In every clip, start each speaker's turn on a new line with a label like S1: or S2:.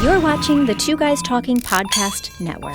S1: You're watching the Two Guys Talking Podcast Network.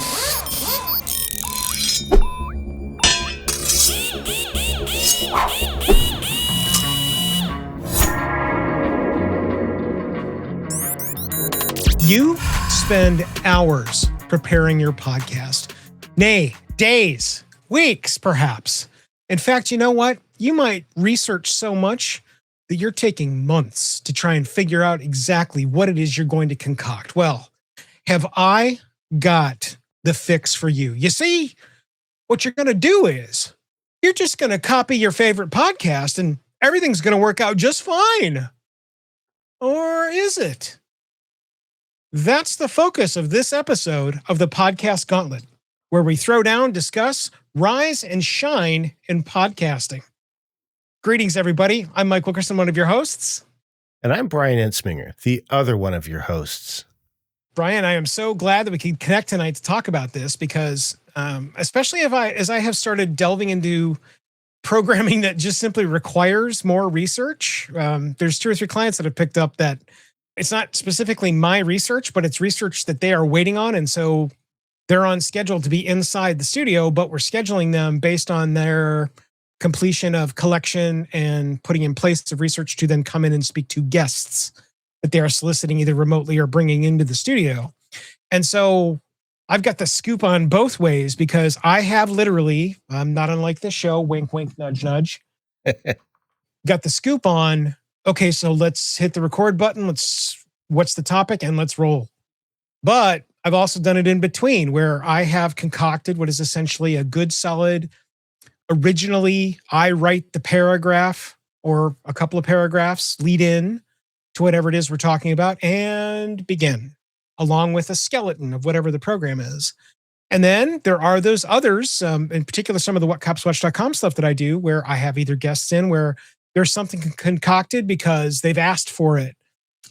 S2: You spend hours preparing your podcast, nay, days, weeks, perhaps. In fact, you know what? You might research so much that you're taking months to try and figure out exactly what it is you're going to concoct. Well, have I got the fix for you? You see, what you're going to do is you're just going to copy your favorite podcast and everything's going to work out just fine. Or is it? That's the focus of this episode of the Podcast Gauntlet, where we throw down, discuss, rise, and shine in podcasting. Greetings, everybody. I'm Mike Wilkerson, one of your hosts.
S3: And I'm Brian Ensminger, the other one of your hosts.
S2: Brian, I am so glad that we can connect tonight to talk about this because especially as I have started delving into programming that just simply requires more research, there's 2 or 3 clients that have picked up that it's not specifically my research, but it's research that they are waiting on. And so they're on schedule to be inside the studio, but we're scheduling them based on their completion of collection and putting in place of research to then come in and speak to guests that they are soliciting either remotely or bringing into the studio. And so I've got the scoop on both ways because I have literally, not unlike this show, wink, wink, nudge, nudge, got the scoop on, okay, so let's hit the record button. What's the topic? And let's roll. But I've also done it in between where I have concocted what is essentially a good, solid, originally I write the paragraph or a couple of paragraphs, lead in to whatever it is we're talking about and begin, along with a skeleton of whatever the program is. And then there are those others, in particular, some of the whatcopswatch.com stuff that I do where I have either guests in where there's something concocted because they've asked for it.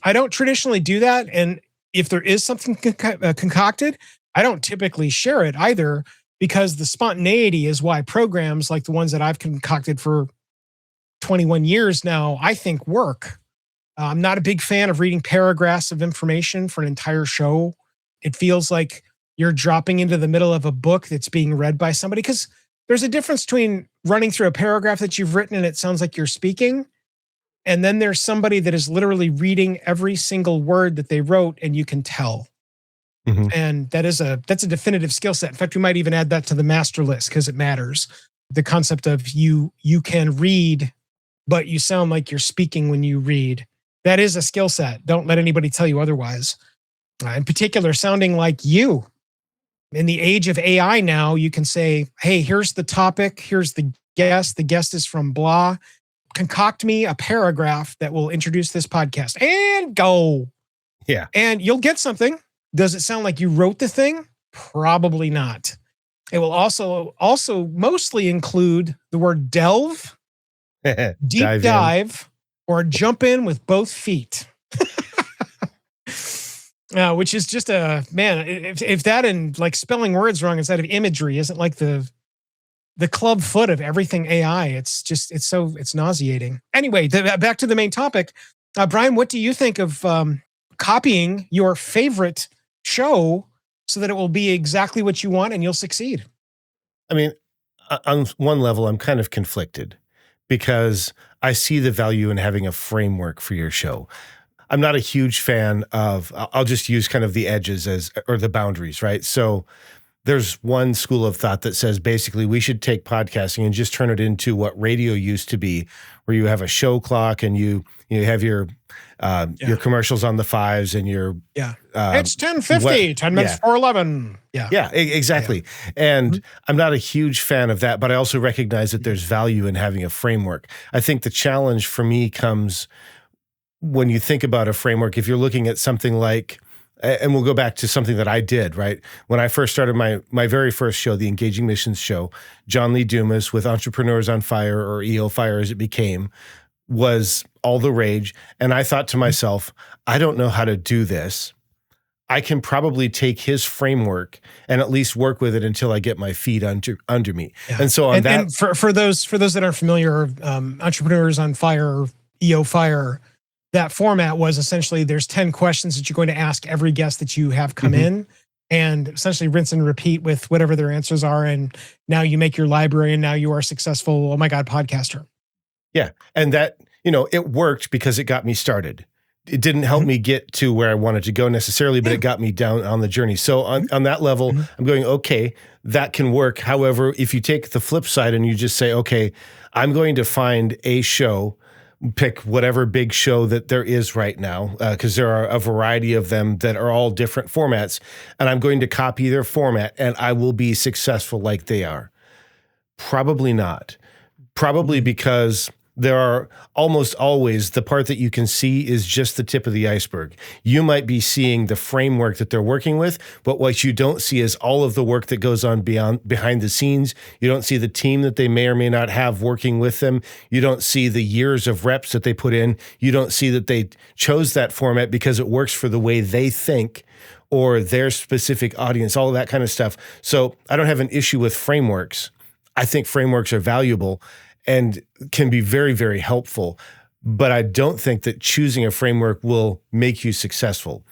S2: I don't traditionally do that. And if there is something concocted, I don't typically share it either because the spontaneity is why programs like the ones that I've concocted for 21 years now, I think work. I'm not a big fan of reading paragraphs of information for an entire show. It feels like you're dropping into the middle of a book that's being read by somebody because there's a difference between running through a paragraph that you've written and it sounds like you're speaking. And then there's somebody that is literally reading every single word that they wrote and you can tell. Mm-hmm. And that's a definitive skill set. In fact, we might even add that to the master list because it matters. The concept of you can read, but you sound like you're speaking when you read. That is a skill set. Don't let anybody tell you otherwise. In particular, sounding like you. In the age of AI now, you can say, hey, here's the topic. Here's the guest. The guest is from blah. Concoct me a paragraph that will introduce this podcast and go.
S3: Yeah.
S2: And you'll get something. Does it sound like you wrote the thing? Probably not. It will also mostly include the word delve, deep dive, or jump in with both feet. Which is just if that and like spelling words wrong instead of imagery isn't like the club foot of everything AI. It's nauseating. Anyway, back to the main topic. Brian, what do you think of copying your favorite show so that it will be exactly what you want and you'll succeed?
S3: I mean, on one level, I'm kind of conflicted because I see the value in having a framework for your show. I'm not a huge fan of, I'll just use kind of the edges or the boundaries, right? So there's one school of thought that says basically we should take podcasting and just turn it into what radio used to be, where you have a show clock and you have your commercials on the 5s and your
S2: it's 10:50, 10 minutes before 11.
S3: Yeah, exactly. Yeah. And I'm not a huge fan of that, but I also recognize that there's value in having a framework. I think the challenge for me comes when you think about a framework. If you're looking at something like, and we'll go back to something that I did, right? When I first started my very first show, the Engaging Missions show, John Lee Dumas with Entrepreneurs on Fire, or EO Fire as it became, was all the rage. And I thought to myself, I don't know how to do this. I can probably take his framework and at least work with it until I get my feet under me. Yeah. And so
S2: and for those that aren't familiar, Entrepreneurs on Fire, EO Fire, that format was essentially there's 10 questions that you're going to ask every guest that you have come in, and essentially rinse and repeat with whatever their answers are. And now you make your library, and now you are a successful, oh my God, podcaster.
S3: Yeah. And that, it worked because it got me started. It didn't help me get to where I wanted to go necessarily, but it got me down on the journey. So on that level, I'm going, okay, that can work. However, if you take the flip side and you just say, okay, I'm going to find a show, pick whatever big show that there is right now, because there are a variety of them that are all different formats, and I'm going to copy their format and I will be successful like they are. Probably not. Probably because there are almost always the part that you can see is just the tip of the iceberg. You might be seeing the framework that they're working with, but what you don't see is all of the work that goes on behind the scenes. You don't see the team that they may or may not have working with them. You don't see the years of reps that they put in. You don't see that they chose that format because it works for the way they think or their specific audience, all of that kind of stuff. So I don't have an issue with frameworks. I think frameworks are valuable and can be very, very helpful. But I don't think that choosing a framework will make you successful.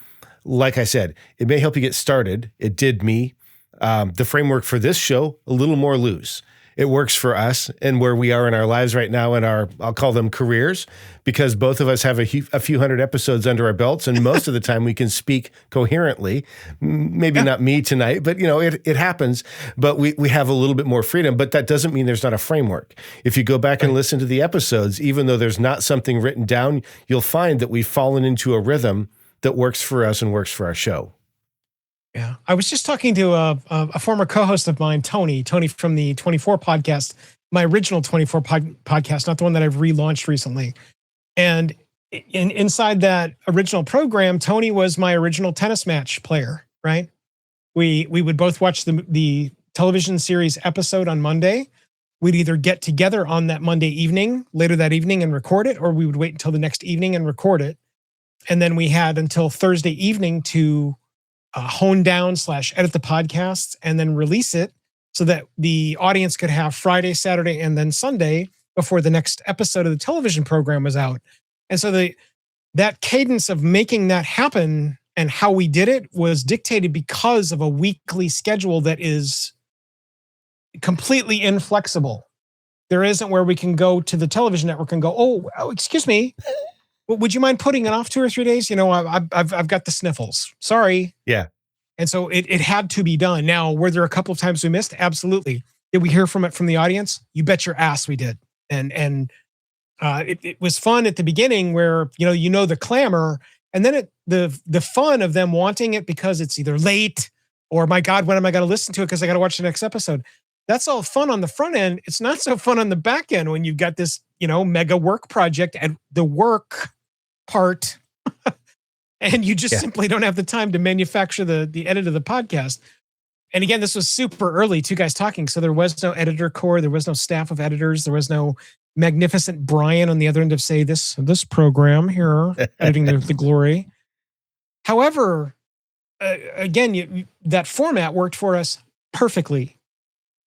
S3: Like I said, it may help you get started. It did me. The framework for this show, a little more loose. It works for us and where we are in our lives right now in our, I'll call them careers, because both of us have a few hundred episodes under our belts, and most of the time we can speak coherently. Maybe not me tonight, but it happens. But we have a little bit more freedom. But that doesn't mean there's not a framework. If you go back and listen to the episodes, even though there's not something written down, you'll find that we've fallen into a rhythm that works for us and works for our show.
S2: Yeah. I was just talking to a former co-host of mine, Tony from the 24 podcast, my original 24 podcast, not the one that I've relaunched recently. And inside that original program, Tony was my original tennis match player, right? We would both watch the television series episode on Monday. We'd either get together on that Monday evening, later that evening, and record it, or we would wait until the next evening and record it. And then we had until Thursday evening to hone down / edit the podcast and then release it so that the audience could have Friday, Saturday, and then Sunday before the next episode of the television program was out. And so that cadence of making that happen and how we did it was dictated because of a weekly schedule that is completely inflexible. There isn't where we can go to the television network and go, oh, excuse me, would you mind putting it off 2 or 3 days? I've got the sniffles. Sorry.
S3: Yeah.
S2: And so it had to be done. Now, were there a couple of times we missed? Absolutely. Did we hear from the audience? You bet your ass we did. And it was fun at the beginning where the clamor, and then the fun of them wanting it because it's either late or, my God, when am I going to listen to it because I got to watch the next episode? That's all fun on the front end. It's not so fun on the back end when you've got this mega work project and the work part and you just simply don't have the time to manufacture the edit of the podcast. And again, this was super early, Two Guys Talking. So there was no editor core. There was no staff of editors. There was no magnificent Brian on the other end of, say, this program here, editing the glory. However, again, that format worked for us perfectly.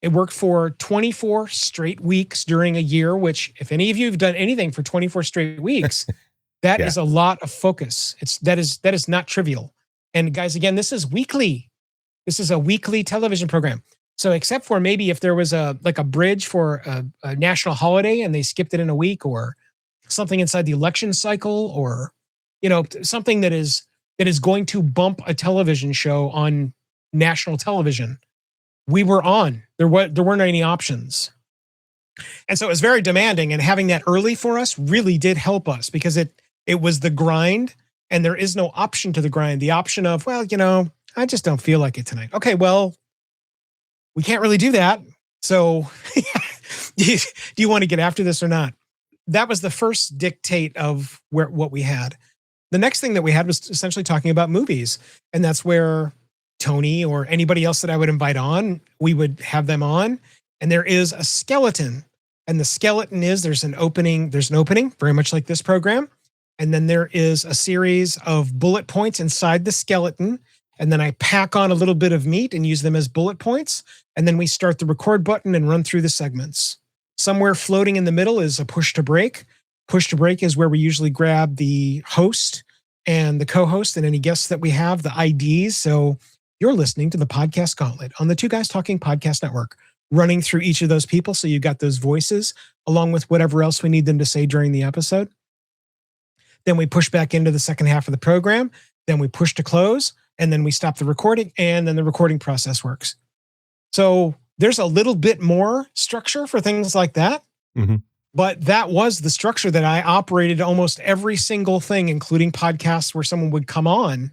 S2: It worked for 24 straight weeks during a year, which if any of you have done anything for 24 straight weeks, that is a lot of focus. That is not trivial. And guys, again, this is weekly. This is a weekly television program. So except for maybe if there was a bridge for a national holiday and they skipped it in a week, or something inside the election cycle, or something that is going to bump a television show on national television, we were on. There weren't any options. And so it was very demanding, and having that early for us really did help us because it was the grind, and there is no option to the grind. The option of, well, I just don't feel like it tonight. Okay, well, we can't really do that. So do you want to get after this or not? That was the first dictate of what we had. The next thing that we had was essentially talking about movies. And that's where Tony or anybody else that I would invite on, we would have them on. And there is a skeleton. And the skeleton is there's an opening, very much like this program. And then there is a series of bullet points inside the skeleton. And then I pack on a little bit of meat and use them as bullet points. And then we start the record button and run through the segments. Somewhere floating in the middle is a push to break. Push to break is where we usually grab the host and the co-host and any guests that we have, the IDs. So you're listening to the Podcast Gauntlet on the Two Guys Talking Podcast Network, running through each of those people. So you got those voices along with whatever else we need them to say during the episode. Then we push back into the second half of the program. Then we push to close, and then we stop the recording, and then the recording process works. So there's a little bit more structure for things like that.
S3: Mm-hmm.
S2: But that was the structure that I operated almost every single thing, including podcasts where someone would come on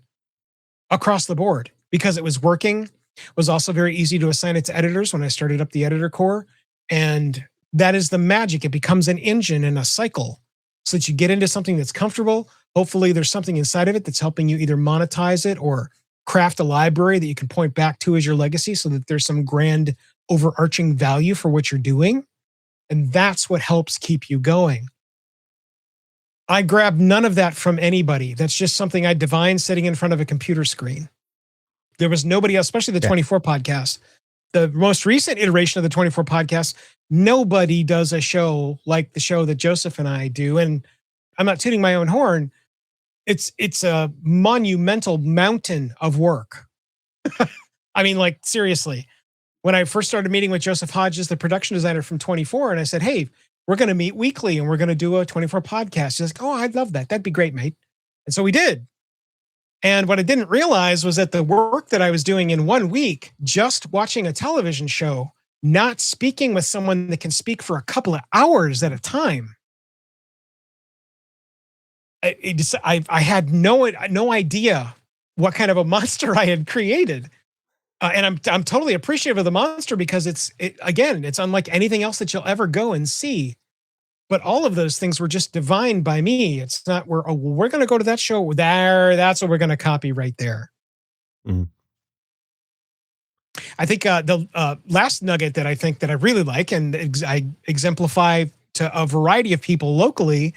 S2: across the board, because it was working. It was also very easy to assign it to editors when I started up the editor core. And that is the magic. It becomes an engine and a cycle so that you get into something that's comfortable. Hopefully there's something inside of it that's helping you either monetize it or craft a library that you can point back to as your legacy so that there's some grand overarching value for what you're doing. And that's what helps keep you going. I grabbed none of that from anybody. That's just something I divined sitting in front of a computer screen. There was nobody else, especially the 24 podcast. The most recent iteration of the 24 podcast, nobody does a show like the show that Joseph and I do. And I'm not tooting my own horn. It's a monumental mountain of work. I mean, like, seriously. When I first started meeting with Joseph Hodges, the production designer from 24, and I said, hey, we're going to meet weekly and we're going to do a 24 podcast. He's like, oh, I'd love that. That'd be great, mate. And so we did. And what I didn't realize was that the work that I was doing in 1 week, just watching a television show, not speaking with someone that can speak for a couple of hours at a time, I had no idea what kind of a monster I had created. And I'm totally appreciative of the monster because it's unlike anything else that you'll ever go and see. But all of those things were just divined by me. It's not we're going to go to that show there. That's what we're going to copy right there.
S3: Mm.
S2: I think the last nugget that I think that I really like and I exemplify to a variety of people locally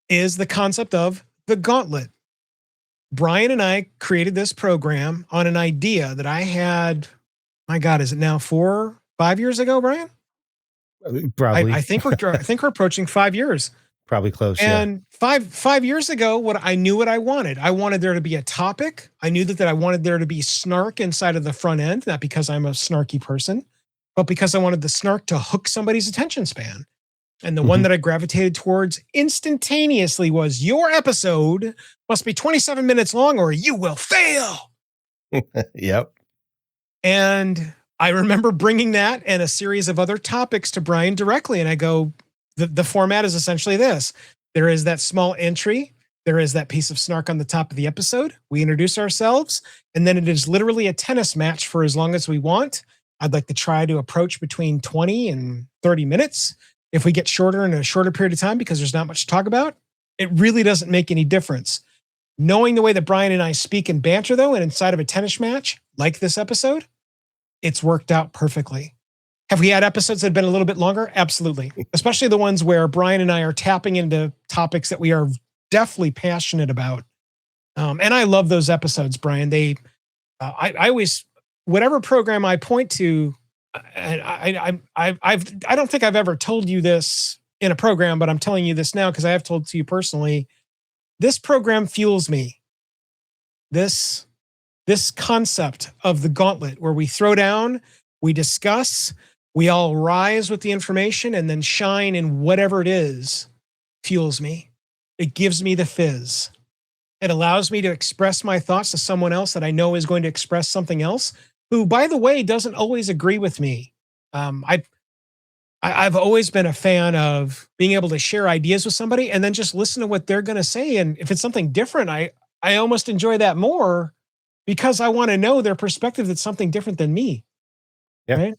S2: is the concept of the gauntlet. Brian and I created this program on an idea that I had, my God, is it now 4-5 years ago, Brian?
S3: Probably.
S2: I think we're approaching 5 years.
S3: Probably close.
S2: And
S3: yeah.
S2: five years ago, I knew what I wanted. I wanted there to be a topic. I knew that I wanted there to be snark inside of the front end, not because I'm a snarky person, but because I wanted the snark to hook somebody's attention span. And the one that I gravitated towards instantaneously was your episode must be 27 minutes long or you will fail.
S3: Yep.
S2: And I remember bringing that and a series of other topics to Brian directly. And I go, the format is essentially this. There is that small entry. There is that piece of snark on the top of the episode. We introduce ourselves, and then it is literally a tennis match for as long as we want. I'd like to try to approach between 20 and 30 minutes. If we get shorter in a shorter period of time because there's not much to talk about, it really doesn't make any difference. Knowing the way that Brian and I speak and banter, though, and inside of a tennis match, like this episode, it's worked out perfectly. Have we had episodes that have been a little bit longer? Absolutely. Especially the ones where Brian and I are tapping into topics that we are definitely passionate about. And I love those episodes, Brian. I always, whatever program I point to, and I don't think I've ever told you this in a program, but I'm telling you this now because I have told to you personally. This program fuels me. This concept of the gauntlet where we throw down, we discuss, we all rise with the information and then shine in whatever it is, fuels me. It gives me the fizz. It allows me to express my thoughts to someone else that I know is going to express something else, who, by the way, doesn't always agree with me. I've always been a fan of being able to share ideas with somebody and then just listen to what they're going to say. And if it's something different, I almost enjoy that more because I want to know their perspective that's something different than me.
S3: Yeah.
S2: Right?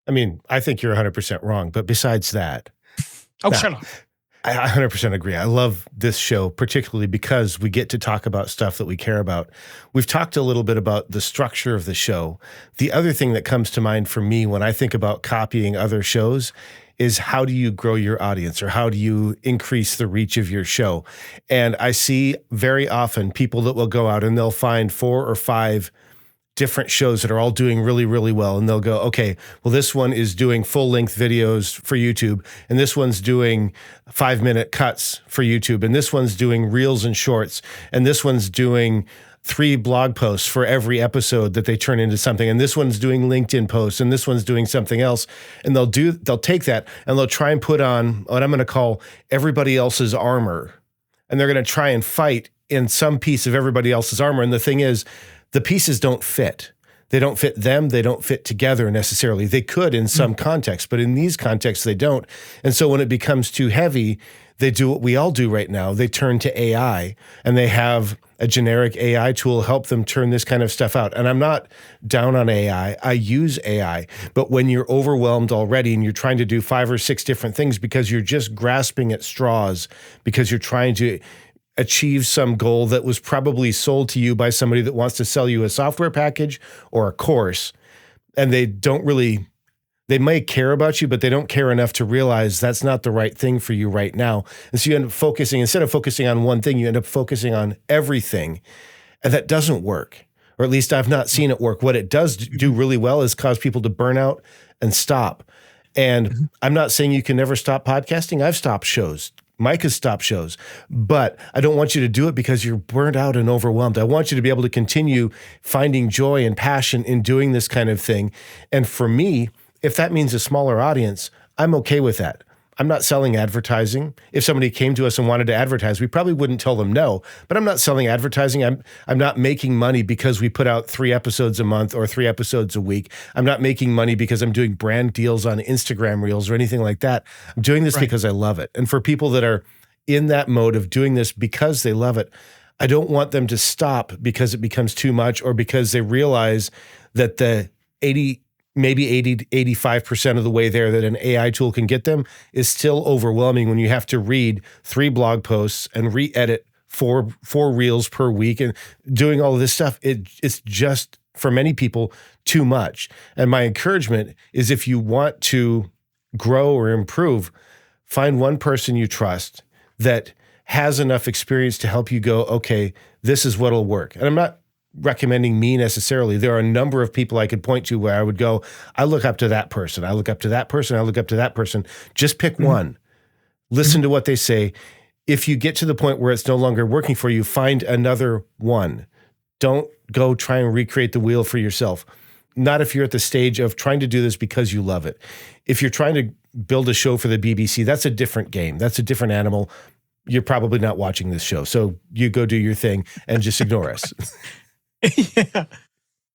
S3: I mean, I think you're 100% wrong. But besides that.
S2: Shut up.
S3: I 100% agree. I love this show, particularly because we get to talk about stuff that we care about. We've talked a little bit about the structure of the show. The other thing that comes to mind for me when I think about copying other shows is how do you grow your audience or how do you increase the reach of your show? And I see very often people that will go out and they'll find 4 or 5 different shows that are all doing really, really well. And they'll go, okay, well, this one is doing full-length videos for YouTube, and this one's doing 5-minute cuts for YouTube, and this one's doing reels and shorts, and this one's doing 3 blog posts for every episode that they turn into something, and this one's doing LinkedIn posts, and this one's doing something else. And they'll take that and they'll try and put on what I'm going to call everybody else's armor, and they're going to try and fight in some piece of everybody else's armor. And the thing is, the pieces don't fit. They don't fit them. They don't fit together necessarily. They could in some contexts, but in these contexts, they don't. And so when it becomes too heavy, they do what we all do right now. They turn to AI, and they have a generic AI tool help them turn this kind of stuff out. And I'm not down on AI. I use AI. But when you're overwhelmed already and you're trying to do 5 or 6 different things because you're just grasping at straws, because you're trying to achieve some goal that was probably sold to you by somebody that wants to sell you a software package or a course, and they may care about you, but they don't care enough to realize that's not the right thing for you right now. And so you end up instead of focusing on one thing, you end up focusing on everything. And that doesn't work, or at least I've not seen it work. What it does do really well is cause people to burn out and stop. And I'm not saying you can never stop podcasting. I've stopped shows. Mike has stopped shows, but I don't want you to do it because you're burnt out and overwhelmed. I want you to be able to continue finding joy and passion in doing this kind of thing. And for me, if that means a smaller audience, I'm okay with that. I'm not selling advertising. If somebody came to us and wanted to advertise, we probably wouldn't tell them no, but I'm not selling advertising. I'm not making money because we put out 3 episodes a month or 3 episodes a week. I'm not making money because I'm doing brand deals on Instagram Reels or anything like that. I'm doing this because I love it. And for people that are in that mode of doing this because they love it, I don't want them to stop because it becomes too much or because they realize that the 80 to 85% of the way there that an AI tool can get them is still overwhelming when you have to read 3 blog posts and re-edit four reels per week and doing all of this stuff. It's just, for many people, too much. And my encouragement is, if you want to grow or improve, find one person you trust that has enough experience to help you go, okay, this is what'll work. And I'm not recommending me necessarily. There are a number of people I could point to where I would go, I look up to that person. I look up to that person. I look up to that person. Just pick one. Listen to what they say. If you get to the point where it's no longer working for you, find another one. Don't go try and recreate the wheel for yourself. Not if you're at the stage of trying to do this because you love it. If you're trying to build a show for the BBC, that's a different game. That's a different animal. You're probably not watching this show. So you go do your thing and just ignore us.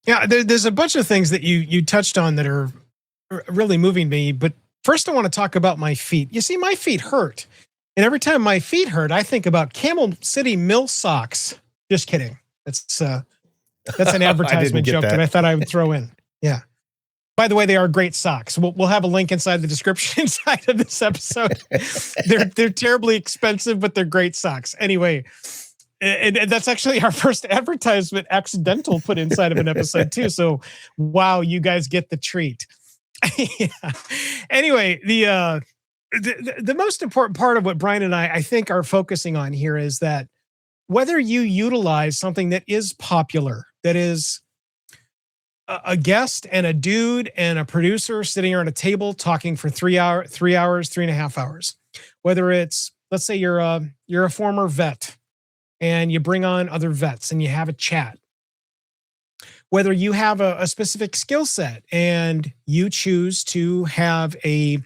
S2: Yeah. There's a bunch of things that you touched on that are really moving me. But first, I want to talk about my feet. You see, my feet hurt, and every time my feet hurt, I think about Camel City Mill socks. Just kidding. That's an advertisement joke that I thought I would throw in. Yeah. By the way, they are great socks. We'll have a link inside the description inside of this episode. They're terribly expensive, but they're great socks. Anyway. And that's actually our first advertisement accidental put inside of an episode too. So, wow, you guys get the treat. Yeah. Anyway, the most important part of what Brian and I think are focusing on here is that whether you utilize something that is popular, that is a guest and a dude and a producer sitting around a table talking for 3 hours, 3.5 hours, whether it's, let's say you're a former vet, and you bring on other vets and you have a chat. Whether you have a specific skill set and you choose to have a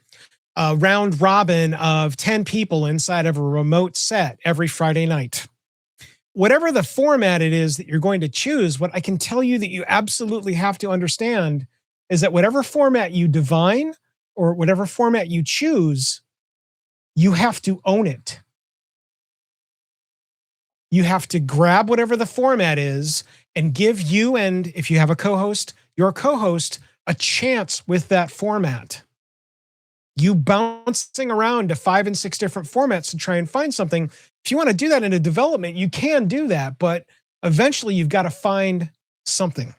S2: round robin of 10 people inside of a remote set every Friday night. Whatever the format it is that you're going to choose, what I can tell you that you absolutely have to understand is that whatever format you divine or whatever format you choose, you have to own it. You have to grab whatever the format is and give you, and if you have a co-host, your co-host, a chance with that format. You bouncing around to 5 and 6 different formats to try and find something. If you want to do that in a development, you can do that, but eventually you've got to find something.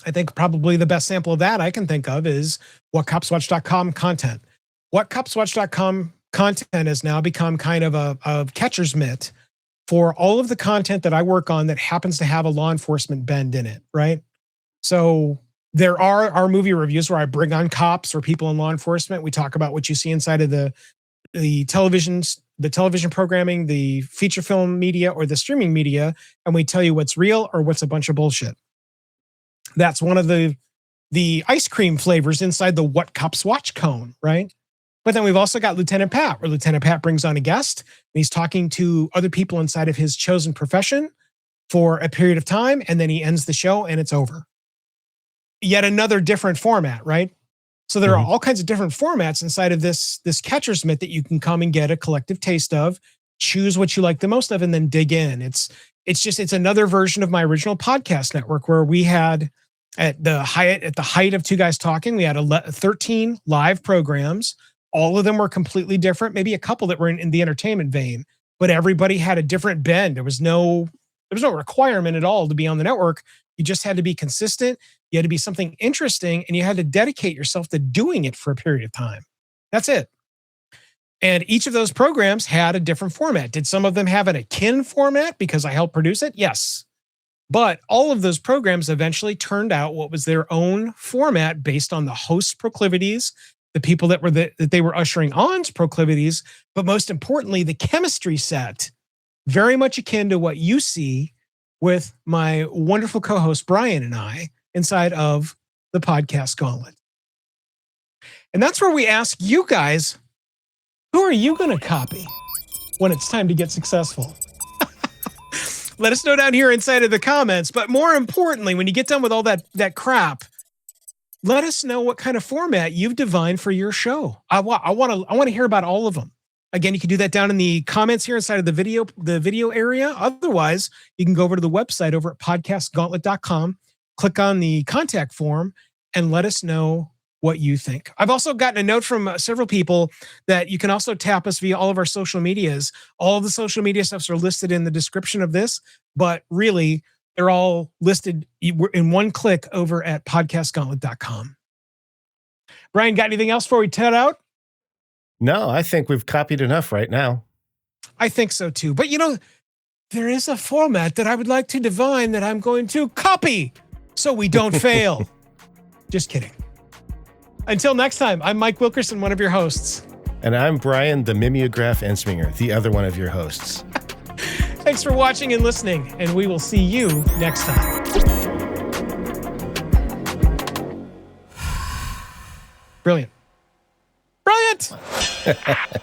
S2: I think probably the best sample of that I can think of is whatcopswatch.com content. Whatcopswatch.com content has now become kind of a catcher's mitt for all of the content that I work on that happens to have a law enforcement bend in it, right? So there are our movie reviews where I bring on cops or people in law enforcement. We talk about what you see inside of the television programming, the feature film media, or the streaming media, and we tell you what's real or what's a bunch of bullshit. That's one of the ice cream flavors inside the What Cops Watch cone, right? But then we've also got Lieutenant Pat, where Lieutenant Pat brings on a guest, and he's talking to other people inside of his chosen profession for a period of time, and then he ends the show and it's over. Yet another different format, right? So there are all kinds of different formats inside of this catcher's mitt that you can come and get a collective taste of, choose what you like the most of, and then dig in. It's another version of my original podcast network where we had at the height of Two Guys Talking, we had 13 live programs. All of them were completely different. Maybe a couple that were in the entertainment vein, but everybody had a different bend. There was no requirement at all to be on the network. You just had to be consistent. You had to be something interesting, and you had to dedicate yourself to doing it for a period of time. That's it. And each of those programs had a different format. Did some of them have an akin format because I helped produce it? Yes. But all of those programs eventually turned out what was their own format based on the host's proclivities, the people that they were ushering on's proclivities, but most importantly, the chemistry set, very much akin to what you see with my wonderful co-host Brian and I inside of the Podcast Gauntlet. And that's where we ask you guys, who are you going to copy when it's time to get successful? Let us know down here inside of the comments. But more importantly, when you get done with all that crap, let us know what kind of format you've divined for your show. I want to hear about all of them. Again, you can do that down in the comments here inside of the video area. Otherwise, you can go over to the website over at podcastgauntlet.com, click on the contact form, and let us know what you think. I've also gotten a note from several people that you can also tap us via all of our social medias. All of the social media stuffs are listed in the description of this, but really, they're all listed in one click over at podcastgauntlet.com. Brian, got anything else before we head out?
S3: No, I think we've copied enough right now.
S2: I think so too. But there is a format that I would like to divine that I'm going to copy so we don't fail. Just kidding. Until next time, I'm Mike Wilkerson, one of your hosts.
S3: And I'm Brian, the mimeograph Ensminger, the other one of your hosts.
S2: Thanks for watching and listening, and we will see you next time. Brilliant. Brilliant!